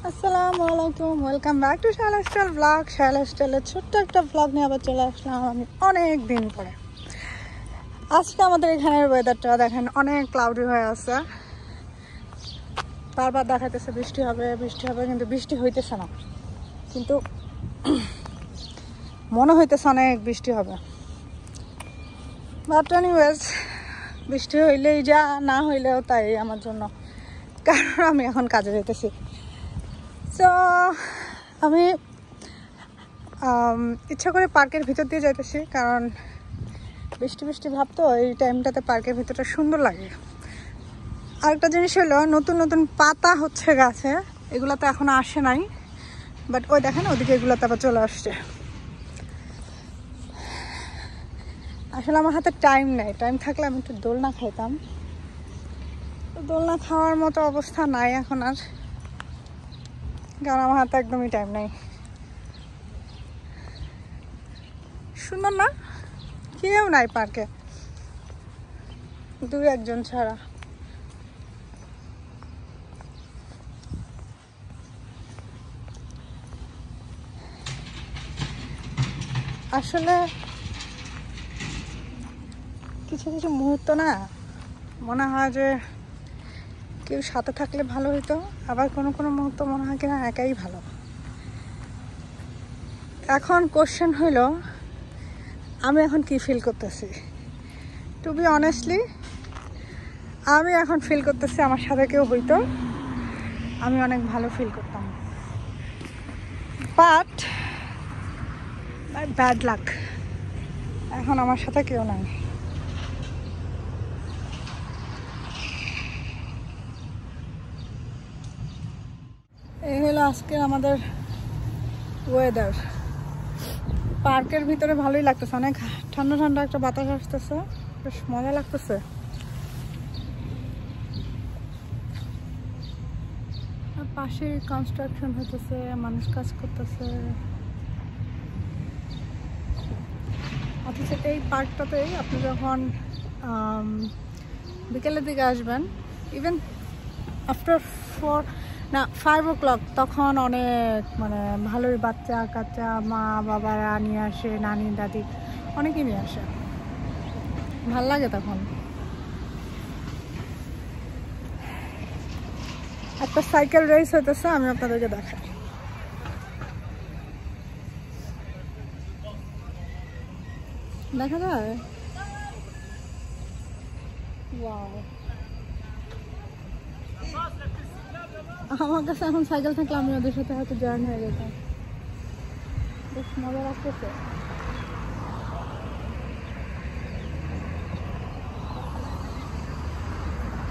আসসালামু আলাইকুম, welcome back to Shayla style blog. Shayla স্টাইলের ছোট্ট একটা ব্লগ নিয়ে আবার চলে আসলাম আমি অনেক দিন পরে। আজকে আমাদের এখানের ওয়েদারটা দেখেন অনেক ক্লাউডি হয়ে আছে। বারবার দেখাইতেছে বৃষ্টি হবে বৃষ্টি হবে, কিন্তু বৃষ্টি হইতেছে না। কিন্তু মনে হইতেছে অনেক বৃষ্টি হবে। বাট এনিওয়েজ, বৃষ্টি হইলেই যা, না হইলেও তাই আমার জন্য, কারণ আমি এখন কাজে যেতেছি। তো আমি ইচ্ছা করে পার্কের ভিতর দিয়ে যাইতেছি, কারণ বৃষ্টি বৃষ্টি ভাব তো এই টাইমটাতে পার্কের ভিতরটা সুন্দর লাগে। আরেকটা জিনিস হলো, নতুন নতুন পাতা হচ্ছে গাছে, এগুলো তো এখনো আসে নাই, বাট ওই দেখেন ওদিকে এগুলোতে আবার চলে আসছে। আসলে আমার হাতে টাইম নেই, টাইম থাকলে আমি একটু দোলনা খাইতাম। তো দোলনা খাওয়ার মতো অবস্থা নাই এখন আর, কারণ আমার হাতে একদমই টাইম নেই। সুন্দর না? কেউ নাই পার্কে, দু একজন ছাড়া। আসলে কিছু কিছু মুহূর্ত না মনে হয় যে কেউ সাথে থাকলে ভালো হইতো, আবার কোনো কোনো মুহূর্ত মনে হয় কিনা একাই ভালো। এখন কোশ্চেন হইল, আমি এখন কি ফিল করতেছি। টু বি অনেস্টলি, আমি এখন ফিল করতেছি আমার সাথে কেউ হইতো আমি অনেক ভালো ফিল করতাম। বাট ব্যাড লাক, এখন আমার সাথে কেউ নাই। এই হলো আজকে আমাদের ওয়েদার। পার্কের ভিতরে ভালোই লাগতেছে, অনেক ঠান্ডা ঠান্ডা একটা বাতাস আসতেছে, বেশ মজা লাগতেছে। পাশে কনস্ট্রাকশন হইতেছে, মানুষ কাজ করতেছে। অথচ এই পার্কটাতেই আপনি যখন বিকেলের দিকে আসবেন, ইভেন আফটার 5 o'clock, তখন অনেক মানে ভালোই বাচ্চা কাচ্চা মা বাবারা নিয়ে আসে, নানি দাদি অনেকেই নিয়ে আসে, ভাল লাগে তখন। একটা সাইকেল রেস হইতেছে, আমি আপনাদেরকে দেখাই। দেখা যায়? ওয়াও, আমার কাছে এখন সাইকেল থাকলে আমি ওদের সাথে হয়তো জয়েন হয়ে যেতাম। বেশ মজা লাগতেছে।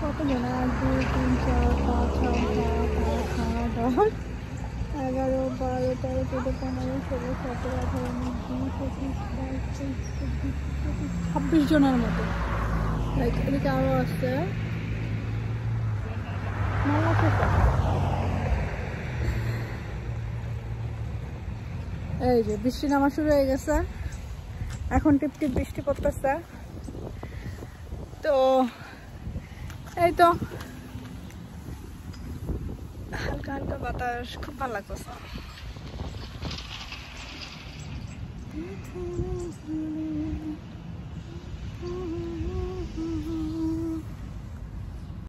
কত জন? 1 2 3 4 5 6 7 8 9 10 11 12 13 14 15 16 17 18 19 20 21 22 26 জনের মতো। লাইক এদিকে আরো আছে। এই যে বৃষ্টি নামা শুরু হয়ে গেছে, এখন টিপ টিপ বৃষ্টি পড়তেছে। তো এই তো হালকা হালকা বাতাস, খুব ভালো লাগতেছে।